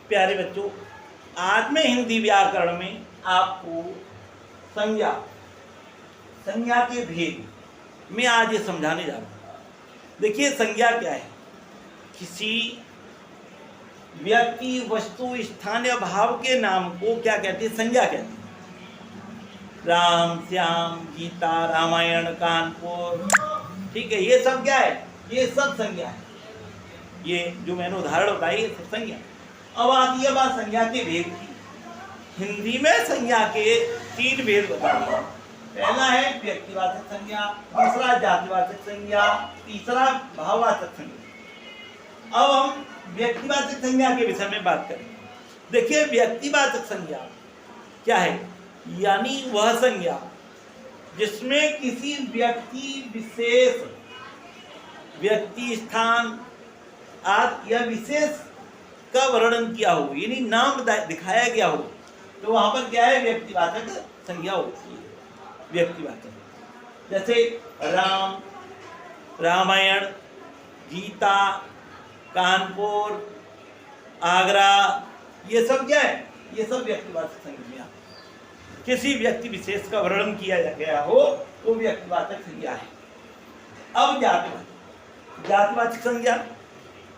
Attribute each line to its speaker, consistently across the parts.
Speaker 1: प्यारे बच्चों, आज मैं हिंदी व्याकरण में आपको संज्ञा के भेद में आज ये समझाने जा रहा हूँ। देखिए, संज्ञा क्या है? किसी व्यक्ति, वस्तु, स्थान या भाव के नाम को क्या कहते हैं? संज्ञा कहते हैं। राम, श्याम, गीता, रामायण, कानपुर, ठीक है, ये सब क्या है? ये सब संज्ञा है। ये जो मैंने उदाहरण बताई ये सब संज्ञा। अब आती है बात संज्ञा के भेद की। हिंदी में संज्ञा के 3 भेद बताइए। पहला है व्यक्तिवाचक संज्ञा, दूसरा जातिवाचक संज्ञा, तीसरा भाववाचक संज्ञा। अब हम व्यक्तिवाचक संज्ञा के विषय में बात करें। देखिए, व्यक्तिवाचक संज्ञा क्या है? यानी वह संज्ञा जिसमें किसी व्यक्ति विशेष, व्यक्ति, स्थान आदि या विशेष का वर्णन किया हो, यानी नाम दिखाया गया हो, तो वहां पर क्या है? व्यक्तिवाचक संज्ञा होती है। व्यक्तिवाचक जैसे राम, रामायण, गीता, कानपुर, आगरा, ये सब क्या है? ये सब व्यक्तिवाचक संज्ञा। किसी व्यक्ति विशेष का वर्णन किया गया हो तो व्यक्तिवाचक संज्ञा है। अब जातिवाचक संज्ञा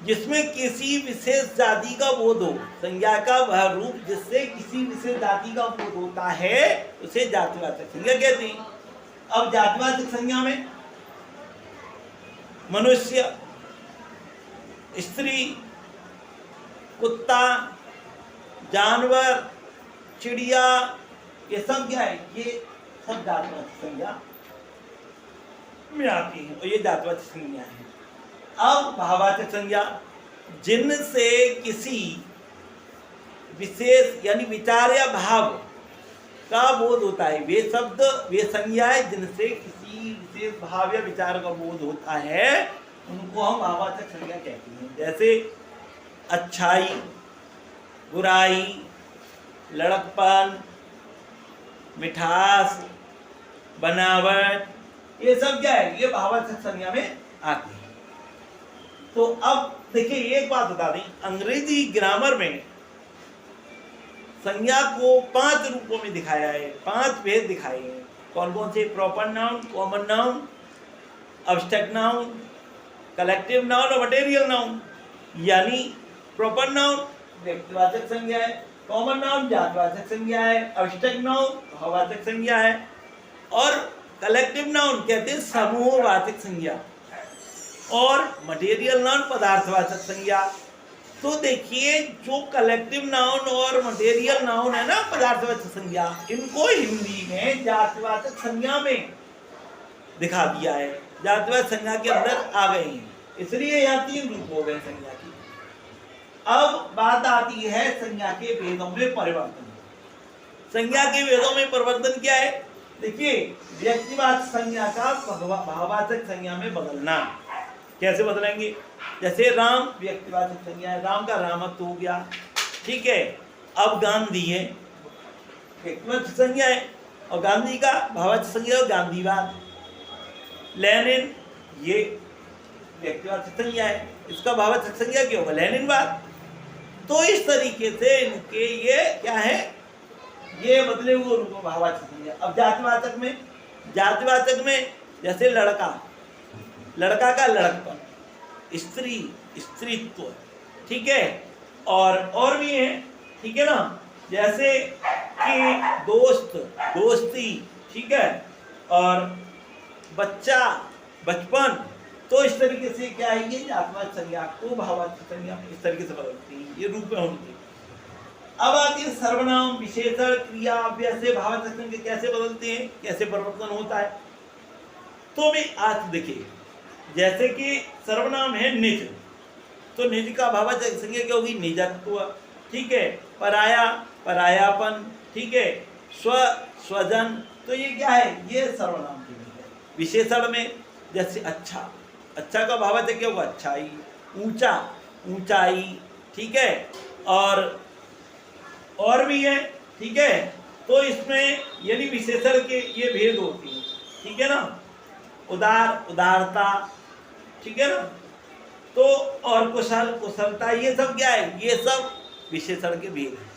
Speaker 1: जिसमें किसी विशेष जाति का बोध हो, संज्ञा का वह रूप जिससे किसी विशेष जाति का बोध होता है, उसे जातिवाचक संज्ञा कहते हैं। अब जातिवाचक संज्ञा में मनुष्य, स्त्री, कुत्ता, जानवर, चिड़िया, ये सब क्या है? ये सब जातिवाचक संज्ञा में आती है और ये जातिवाचक संज्ञा है। अब भाववाचक संज्ञा जिनसे किसी विशेष यानी विचार या भाव का बोध होता है, वे शब्द, वे संज्ञाएं जिनसे किसी विशेष भाव या विचार का बोध होता है, उनको हम भाववाचक संज्ञा कहते हैं। जैसे अच्छाई, बुराई, लड़कपन, मिठास, बनावट, ये सब क्या है? ये भाववाचक संज्ञा में आती है। तो अब देखिए, एक बात बता दें, अंग्रेजी ग्रामर में संज्ञा को 5 रूपों में दिखाया है, 5 भेद दिखाए हैं। कौन कौन से? Proper noun, common noun, abstract noun, collective noun और मटेरियल नाउन। यानी प्रॉपर नाउन व्यक्तिवाचक संज्ञा है, कॉमन नाउन जातिवाचक संज्ञा है, अब्स्ट्रैक्ट नाउन भाववाचक संज्ञा है, और कलेक्टिव नाउन कहते हैं समूहवाचक संज्ञा, और मटेरियल नाउन पदार्थवाचक संज्ञा। तो देखिए, जो कलेक्टिव नाउन और मटेरियल नाउन है ना, पदार्थवाचक संज्ञा, इनको हिंदी में जातिवाचक संज्ञा में दिखा दिया है, जातिवाचक संज्ञा के अंदर आ गए हैं, इसलिए यहाँ 3 रूप हो गए संज्ञा की। अब बात आती है संज्ञा के भेदों में परिवर्तन। संज्ञा के भेदों में परिवर्तन क्या है? देखिए, व्यक्तिवाचक संज्ञा का भाववाचक संज्ञा में बदलना। कैसे बदलेंगे? जैसे राम व्यक्तिवाचक संज्ञा है, राम का रामत्व हो गया, ठीक है। अब गांधी है, व्यक्तिवाचक संज्ञा है, और गांधी का भाववाचक संज्ञा है गांधीवाद। लेनिन, ये व्यक्तिवाचक संज्ञा है, इसका भाववाचक संज्ञा क्या होगा? लेनिनवाद। तो इस तरीके से इनके ये क्या है? ये बदले हुए रूप भाववाचक संज्ञा। अब जातिवाचक में जैसे लड़का का लड़कपन, स्त्री स्त्रीत्व, ठीक है, और भी है, ठीक है ना, जैसे कि दोस्त दोस्ती, ठीक है, और बच्चा बचपन। तो इस तरीके से क्या है? ये जातिवाचक संज्ञा को भाववाचक संज्ञा इस तरीके से बदलती है, ये रूप में होती है। अब आती है सर्वनाम, विशेषण, क्रिया, अव्यय से भाववाचक संज्ञा कैसे बदलते हैं, कैसे परिवर्तन होता है। तो भी आज देखिए, जैसे कि सर्वनाम है निज, तो निज का भाववाचक संज्ञा क्या होगी? निजत्व, ठीक है, पराया, परायापन, ठीक है, स्वजन, तो ये क्या है? ये सर्वनाम की है। विशेषण में जैसे अच्छा का भाववाचक क्या होगा? अच्छाई, ऊंचा, ऊंचाई, ठीक है, और भी है, ठीक है। तो इसमें यानी विशेषण के ये भेद होती है, ठीक है ना। उदारता, ठीक है ना। तो और कुशलता, ये सब क्या है? ये सब विशेषण के भेद है,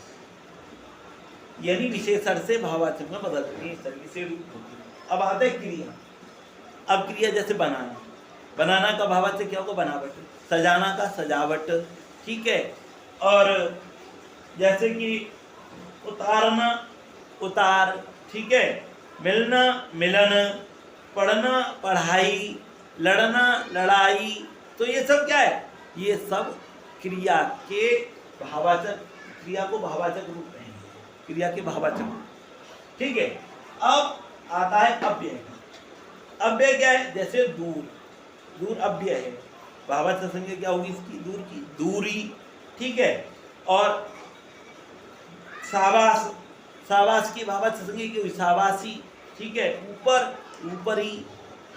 Speaker 1: यानी विशेषण से भाववाचक में बदलते हैं, इस तरीके से रूप होती है। अब आता है क्रिया। अब क्रिया जैसे बनाना, बनाना का भाववाचक क्या होगा? बनावट। सजाना का सजावट, ठीक है। और जैसे कि उतारना, उतार, ठीक है। मिलना, मिलन, पढ़ना, पढ़ाई, लड़ना, लड़ाई। तो ये सब क्या है? ये सब क्रिया के भाववाचक, क्रिया को भाववाचक रूप में, क्रिया के भाववाचक, ठीक है। अब आता है अव्यय। अव्यय क्या है? जैसे दूर, दूर अव्यय है, भाववाचक संज्ञा क्या होगी इसकी? दूर की, दूरी, ठीक है। और सावास, सावास की भाववाचक संज्ञा क्या हुई? सावासी, ठीक है। ऊपर, ऊपरी।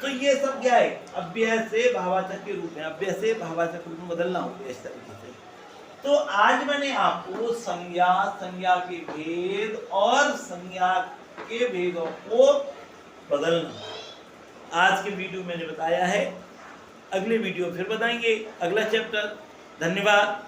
Speaker 1: तो ये सब क्या है? अव्यय से भाववाचक के रूप में, अव्यय से भाववाचक रूप में बदलना होगा इस तरीके से। तो आज मैंने आपको संज्ञा, संज्ञा के भेद और संज्ञा के भेदों को बदलना आज के वीडियो में मैंने बताया है। अगले वीडियो फिर बताएंगे, अगला चैप्टर। धन्यवाद।